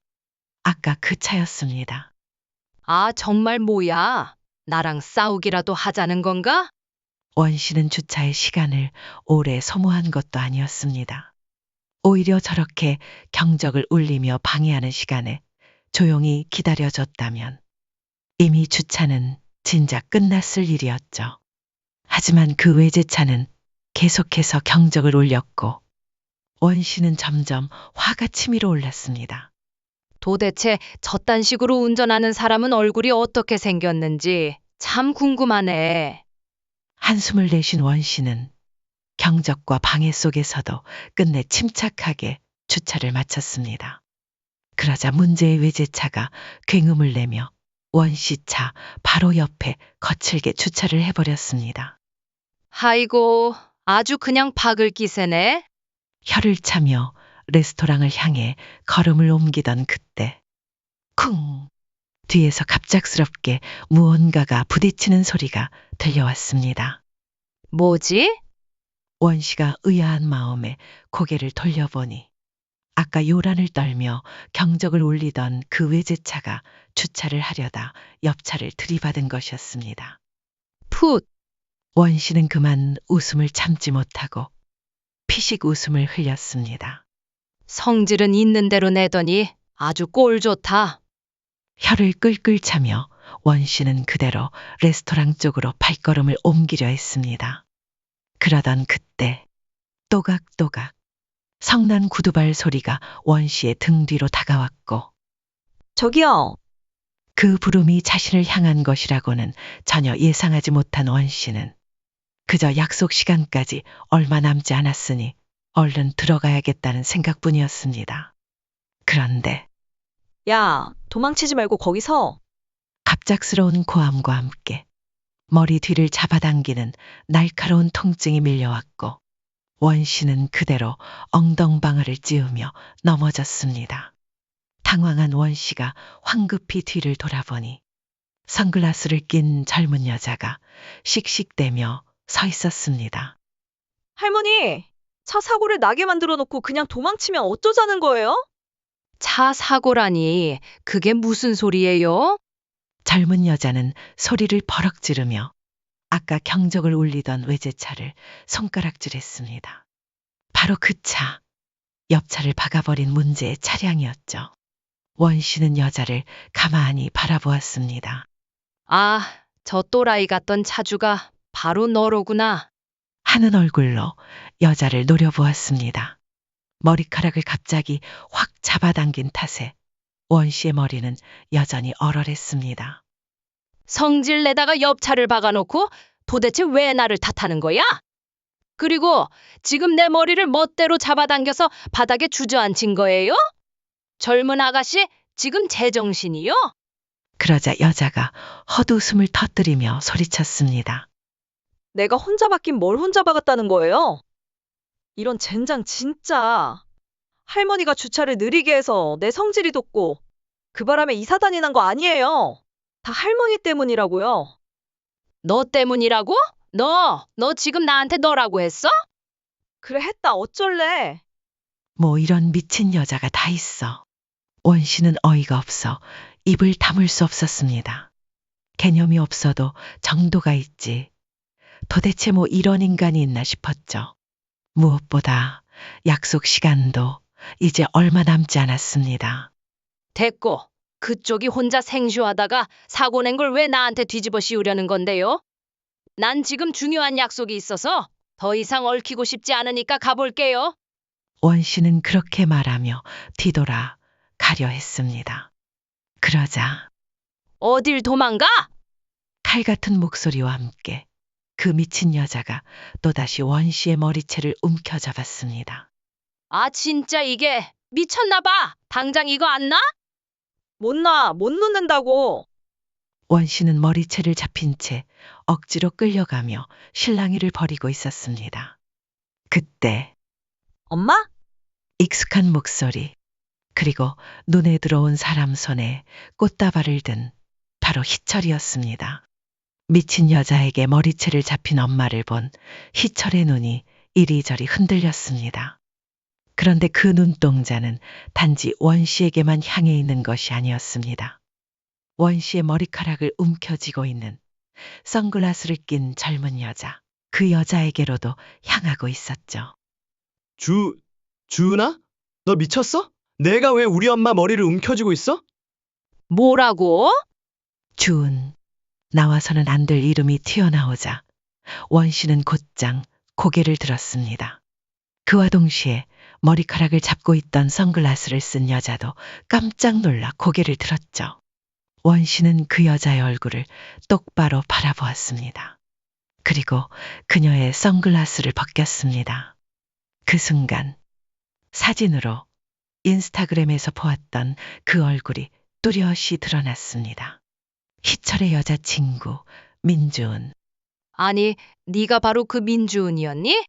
아까 그 차였습니다. 아, 정말 뭐야? 나랑 싸우기라도 하자는 건가? 원 씨는 주차의 시간을 오래 소모한 것도 아니었습니다. 오히려 저렇게 경적을 울리며 방해하는 시간에 조용히 기다려줬다면 이미 주차는 진작 끝났을 일이었죠. 하지만 그 외제차는 계속해서 경적을 울렸고 원 씨는 점점 화가 치밀어 올랐습니다. 도대체 저딴 식으로 운전하는 사람은 얼굴이 어떻게 생겼는지 참 궁금하네. 한숨을 내쉰 원 씨는 경적과 방해 속에서도 끝내 침착하게 주차를 마쳤습니다. 그러자 문제의 외제차가 굉음을 내며 원 씨 차 바로 옆에 거칠게 주차를 해버렸습니다. 아이고, 아주 그냥 박을 기세네. 혀를 차며 레스토랑을 향해 걸음을 옮기던 그때 쿵! 뒤에서 갑작스럽게 무언가가 부딪히는 소리가 들려왔습니다. 뭐지? 원 씨가 의아한 마음에 고개를 돌려보니 아까 요란을 떨며 경적을 울리던 그 외제차가 주차를 하려다 옆차를 들이받은 것이었습니다. 풋! 원 씨는 그만 웃음을 참지 못하고 피식 웃음을 흘렸습니다. 성질은 있는 대로 내더니 아주 꼴 좋다. 혀를 끌끌 차며 원 씨는 그대로 레스토랑 쪽으로 발걸음을 옮기려 했습니다. 그러던 그때 또각또각 성난 구두발 소리가 원 씨의 등 뒤로 다가왔고 저기요. 그 부름이 자신을 향한 것이라고는 전혀 예상하지 못한 원 씨는 그저 약속 시간까지 얼마 남지 않았으니 얼른 들어가야겠다는 생각뿐이었습니다. 그런데 야, 도망치지 말고 거기 서. 갑작스러운 고함과 함께 머리 뒤를 잡아당기는 날카로운 통증이 밀려왔고 원 씨는 그대로 엉덩방아를 찧으며 넘어졌습니다. 당황한 원 씨가 황급히 뒤를 돌아보니 선글라스를 낀 젊은 여자가 씩씩대며 서 있었습니다. 할머니, 차 사고를 나게 만들어 놓고 그냥 도망치면 어쩌자는 거예요? 차 사고라니, 그게 무슨 소리예요? 젊은 여자는 소리를 버럭 지르며 아까 경적을 울리던 외제차를 손가락질했습니다. 바로 그 차, 옆차를 박아버린 문제의 차량이었죠. 원 씨는 여자를 가만히 바라보았습니다. 아, 저 또라이 같던 차주가 바로 너로구나. 하는 얼굴로 여자를 노려보았습니다. 머리카락을 갑자기 확 잡아당긴 탓에 원 씨의 머리는 여전히 얼얼했습니다. 성질 내다가 옆차를 박아놓고 도대체 왜 나를 탓하는 거야? 그리고 지금 내 머리를 멋대로 잡아당겨서 바닥에 주저앉힌 거예요? 젊은 아가씨, 지금 제정신이요? 그러자 여자가 헛웃음을 터뜨리며 소리쳤습니다. 내가 혼자 박긴 뭘 혼자 박았다는 거예요? 이런 젠장 진짜. 할머니가 주차를 느리게 해서 내 성질이 돋고 그 바람에 이 사단이 난 거 아니에요. 다 할머니 때문이라고요. 너 때문이라고? 너 지금 나한테 너라고 했어? 그래 했다 어쩔래. 뭐 이런 미친 여자가 다 있어. 원 씨는 어이가 없어 입을 다물 수 없었습니다. 개념이 없어도 정도가 있지. 도대체 뭐 이런 인간이 있나 싶었죠. 무엇보다 약속 시간도 이제 얼마 남지 않았습니다. 됐고, 그쪽이 혼자 생쇼하다가 사고 낸 걸 왜 나한테 뒤집어 씌우려는 건데요? 난 지금 중요한 약속이 있어서 더 이상 얽히고 싶지 않으니까 가볼게요. 원 씨는 그렇게 말하며 뒤돌아 가려 했습니다. 그러자 어딜 도망가? 칼 같은 목소리와 함께 그 미친 여자가 또다시 원 씨의 머리채를 움켜잡았습니다. 아, 진짜 이게 미쳤나 봐. 당장 이거 안 나? 못 놓는다고. 원 씨는 머리채를 잡힌 채 억지로 끌려가며 실랑이를 벌이고 있었습니다. 그때 엄마? 익숙한 목소리, 그리고 눈에 들어온 사람 손에 꽃다발을 든 바로 희철이었습니다. 미친 여자에게 머리채를 잡힌 엄마를 본 희철의 눈이 이리저리 흔들렸습니다. 그런데 그 눈동자는 단지 원 씨에게만 향해 있는 것이 아니었습니다. 원 씨의 머리카락을 움켜쥐고 있는 선글라스를 낀 젊은 여자, 그 여자에게로도 향하고 있었죠. 주은아? 너 미쳤어? 내가 왜 우리 엄마 머리를 움켜쥐고 있어? 뭐라고? 주은, 나와서는 안 될 이름이 튀어나오자 원 씨는 곧장 고개를 들었습니다. 그와 동시에 머리카락을 잡고 있던 선글라스를 쓴 여자도 깜짝 놀라 고개를 들었죠. 원 씨는 그 여자의 얼굴을 똑바로 바라보았습니다. 그리고 그녀의 선글라스를 벗겼습니다. 그 순간 사진으로 인스타그램에서 보았던 그 얼굴이 뚜렷이 드러났습니다. 희철의 여자친구 민주은. 아니, 네가 바로 그 민주은이었니?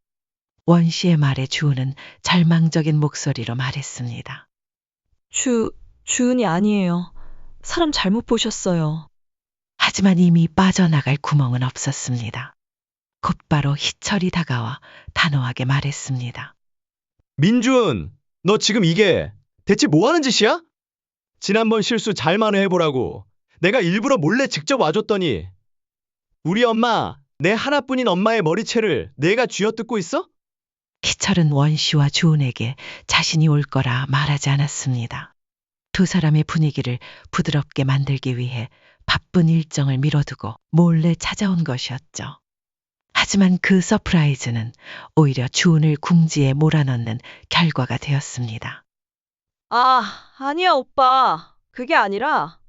원 씨의 말에 주은은 절망적인 목소리로 말했습니다. 주은이 아니에요. 사람 잘못 보셨어요. 하지만 이미 빠져나갈 구멍은 없었습니다. 곧바로 희철이 다가와 단호하게 말했습니다. 민준, 너 지금 이게 대체 뭐 하는 짓이야? 지난번 실수 잘 만회해보라고. 내가 일부러 몰래 직접 와줬더니 우리 엄마, 내 하나뿐인 엄마의 머리채를 내가 쥐어뜯고 있어? 희철은 원 씨와 주은에게 자신이 올 거라 말하지 않았습니다. 두 사람의 분위기를 부드럽게 만들기 위해 바쁜 일정을 미뤄두고 몰래 찾아온 것이었죠. 하지만 그 서프라이즈는 오히려 주은을 궁지에 몰아넣는 결과가 되었습니다. 아니야, 오빠. 그게 아니라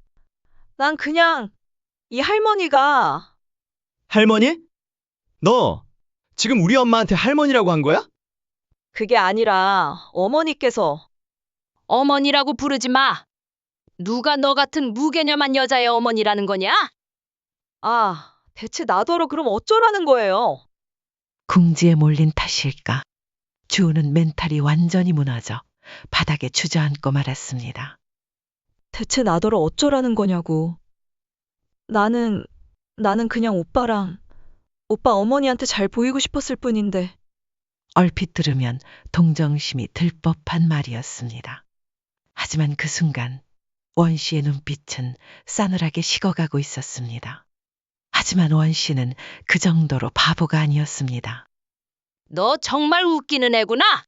난 그냥 이 할머니가 할머니? 너 지금 우리 엄마한테 할머니라고 한 거야? 그게 아니라 어머니께서 어머니라고 부르지 마. 누가 너 같은 무개념한 여자의 어머니라는 거냐? 대체 나더러 그럼 어쩌라는 거예요? 궁지에 몰린 탓일까? 주은은 멘탈이 완전히 무너져 바닥에 주저앉고 말았습니다. 대체 나더러 어쩌라는 거냐고. 나는 그냥 오빠 어머니한테 잘 보이고 싶었을 뿐인데. 얼핏 들으면 동정심이 들 법한 말이었습니다. 하지만 그 순간 원 씨의 눈빛은 싸늘하게 식어가고 있었습니다. 하지만 원 씨는 그 정도로 바보가 아니었습니다. 너 정말 웃기는 애구나.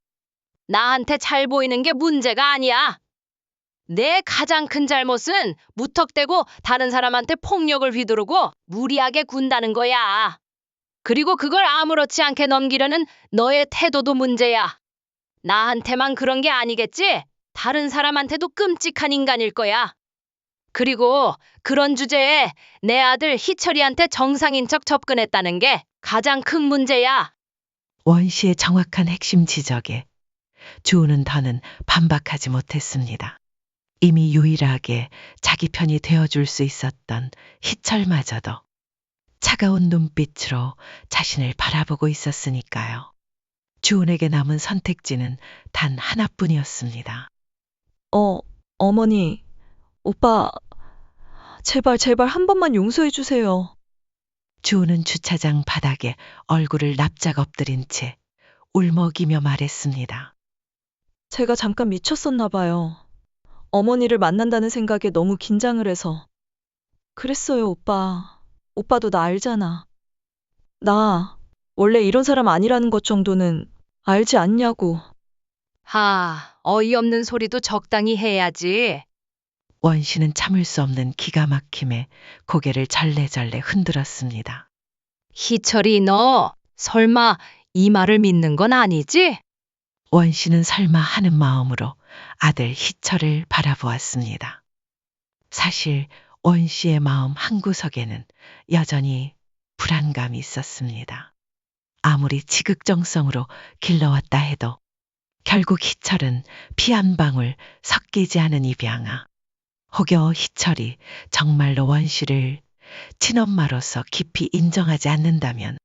나한테 잘 보이는 게 문제가 아니야. 내 가장 큰 잘못은 무턱대고 다른 사람한테 폭력을 휘두르고 무리하게 군다는 거야. 그리고 그걸 아무렇지 않게 넘기려는 너의 태도도 문제야. 나한테만 그런 게 아니겠지? 다른 사람한테도 끔찍한 인간일 거야. 그리고 그런 주제에 내 아들 희철이한테 정상인 척 접근했다는 게 가장 큰 문제야. 원 씨의 정확한 핵심 지적에 주우는 더는 반박하지 못했습니다. 이미 유일하게 자기 편이 되어줄 수 있었던 희철마저도 차가운 눈빛으로 자신을 바라보고 있었으니까요. 주은에게 남은 선택지는 단 하나뿐이었습니다. 어머니, 오빠, 제발 한 번만 용서해 주세요. 주은은 주차장 바닥에 얼굴을 납작 엎드린 채 울먹이며 말했습니다. 제가 잠깐 미쳤었나 봐요. 어머니를 만난다는 생각에 너무 긴장을 해서. 그랬어요, 오빠. 오빠도 나 알잖아. 나 원래 이런 사람 아니라는 것 정도는 알지 않냐고. 어이없는 소리도 적당히 해야지. 원 씨는 참을 수 없는 기가 막힘에 고개를 절레절레 흔들었습니다. 희철이 너 설마 이 말을 믿는 건 아니지? 원 씨는 설마 하는 마음으로 아들 희철을 바라보았습니다. 사실 원 씨의 마음 한구석에는 여전히 불안감이 있었습니다. 아무리 지극정성으로 길러왔다 해도 결국 희철은 피 한 방울 섞이지 않은 입양아. 혹여 희철이 정말로 원 씨를 친엄마로서 깊이 인정하지 않는다면,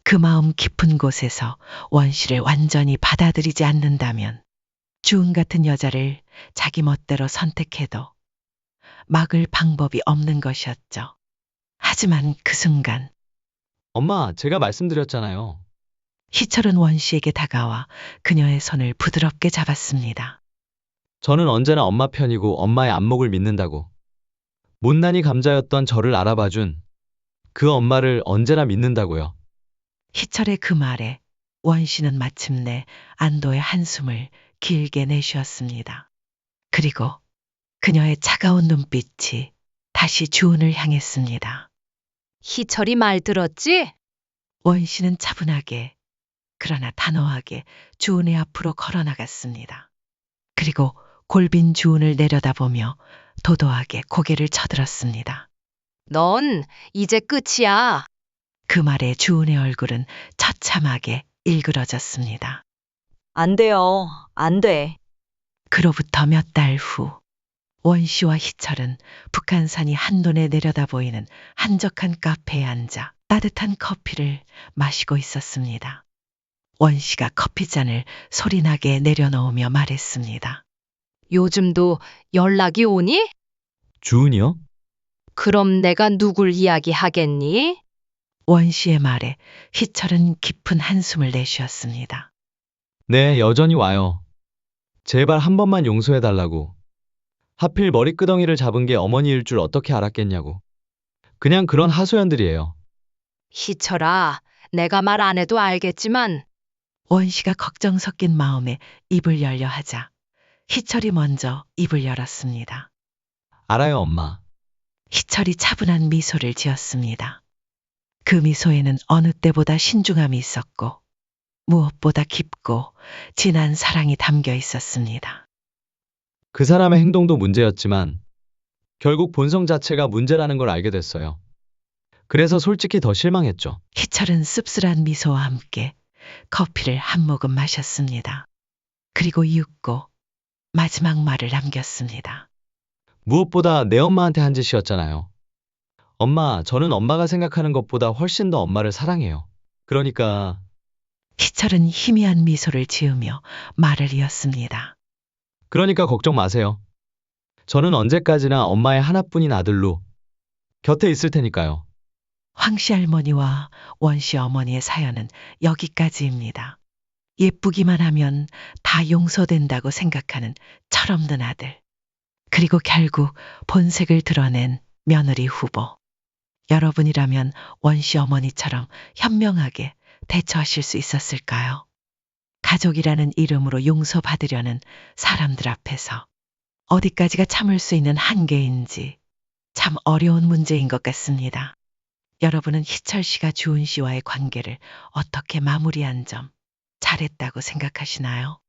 그 마음 깊은 곳에서 원 씨를 완전히 받아들이지 않는다면 주은 같은 여자를 자기 멋대로 선택해도 막을 방법이 없는 것이었죠. 하지만 그 순간 엄마, 제가 말씀드렸잖아요. 희철은 원 씨에게 다가와 그녀의 손을 부드럽게 잡았습니다. 저는 언제나 엄마 편이고 엄마의 안목을 믿는다고. 못난이 감자였던 저를 알아봐준 그 엄마를 언제나 믿는다고요. 희철의 그 말에 원 씨는 마침내 안도의 한숨을 길게 내쉬었습니다. 그리고 그녀의 차가운 눈빛이 다시 주은을 향했습니다. 희철이 말 들었지? 원 씨는 차분하게 그러나 단호하게 주은의 앞으로 걸어나갔습니다. 그리고 골빈 주은을 내려다보며 도도하게 고개를 쳐들었습니다. 넌 이제 끝이야. 그 말에 주은의 얼굴은 처참하게 일그러졌습니다. 안 돼요. 안 돼. 그로부터 몇 달 후, 원 씨와 희철은 북한산이 한눈에 내려다 보이는 한적한 카페에 앉아 따뜻한 커피를 마시고 있었습니다. 원 씨가 커피잔을 소리나게 내려놓으며 말했습니다. 요즘도 연락이 오니? 주은이요? 그럼 내가 누굴 이야기하겠니? 원 씨의 말에 희철은 깊은 한숨을 내쉬었습니다. 네, 여전히 와요. 제발 한 번만 용서해달라고. 하필 머리끄덩이를 잡은 게 어머니일 줄 어떻게 알았겠냐고. 그냥 그런 하소연들이에요. 희철아, 내가 말 안 해도 알겠지만 원 씨가 걱정 섞인 마음에 입을 열려 하자 희철이 먼저 입을 열었습니다. 알아요, 엄마. 희철이 차분한 미소를 지었습니다. 그 미소에는 어느 때보다 신중함이 있었고 무엇보다 깊고 진한 사랑이 담겨 있었습니다. 그 사람의 행동도 문제였지만 결국 본성 자체가 문제라는 걸 알게 됐어요. 그래서 솔직히 더 실망했죠. 희철은 씁쓸한 미소와 함께 커피를 한 모금 마셨습니다. 그리고 이윽고 마지막 말을 남겼습니다. 무엇보다 내 엄마한테 한 짓이었잖아요. 엄마, 저는 엄마가 생각하는 것보다 훨씬 더 엄마를 사랑해요. 그러니까 희철은 희미한 미소를 지으며 말을 이었습니다. 걱정 마세요. 저는 언제까지나 엄마의 하나뿐인 아들로 곁에 있을 테니까요. 황씨 할머니와 원씨 어머니의 사연은 여기까지입니다. 예쁘기만 하면 다 용서된다고 생각하는 철없는 아들. 그리고 결국 본색을 드러낸 며느리 후보. 여러분이라면 원씨 어머니처럼 현명하게 대처하실 수 있었을까요? 가족이라는 이름으로 용서받으려는 사람들 앞에서 어디까지가 참을 수 있는 한계인지 참 어려운 문제인 것 같습니다. 여러분은 희철 씨가 주은 씨와의 관계를 어떻게 마무리한 점 잘했다고 생각하시나요?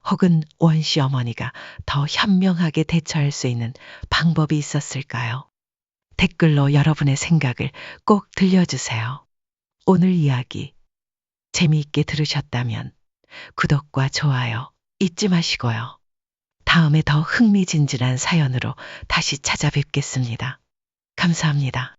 혹은 원씨 어머니가 더 현명하게 대처할 수 있는 방법이 있었을까요? 댓글로 여러분의 생각을 꼭 들려주세요. 오늘 이야기 재미있게 들으셨다면 구독과 좋아요 잊지 마시고요. 다음에 더 흥미진진한 사연으로 다시 찾아뵙겠습니다. 감사합니다.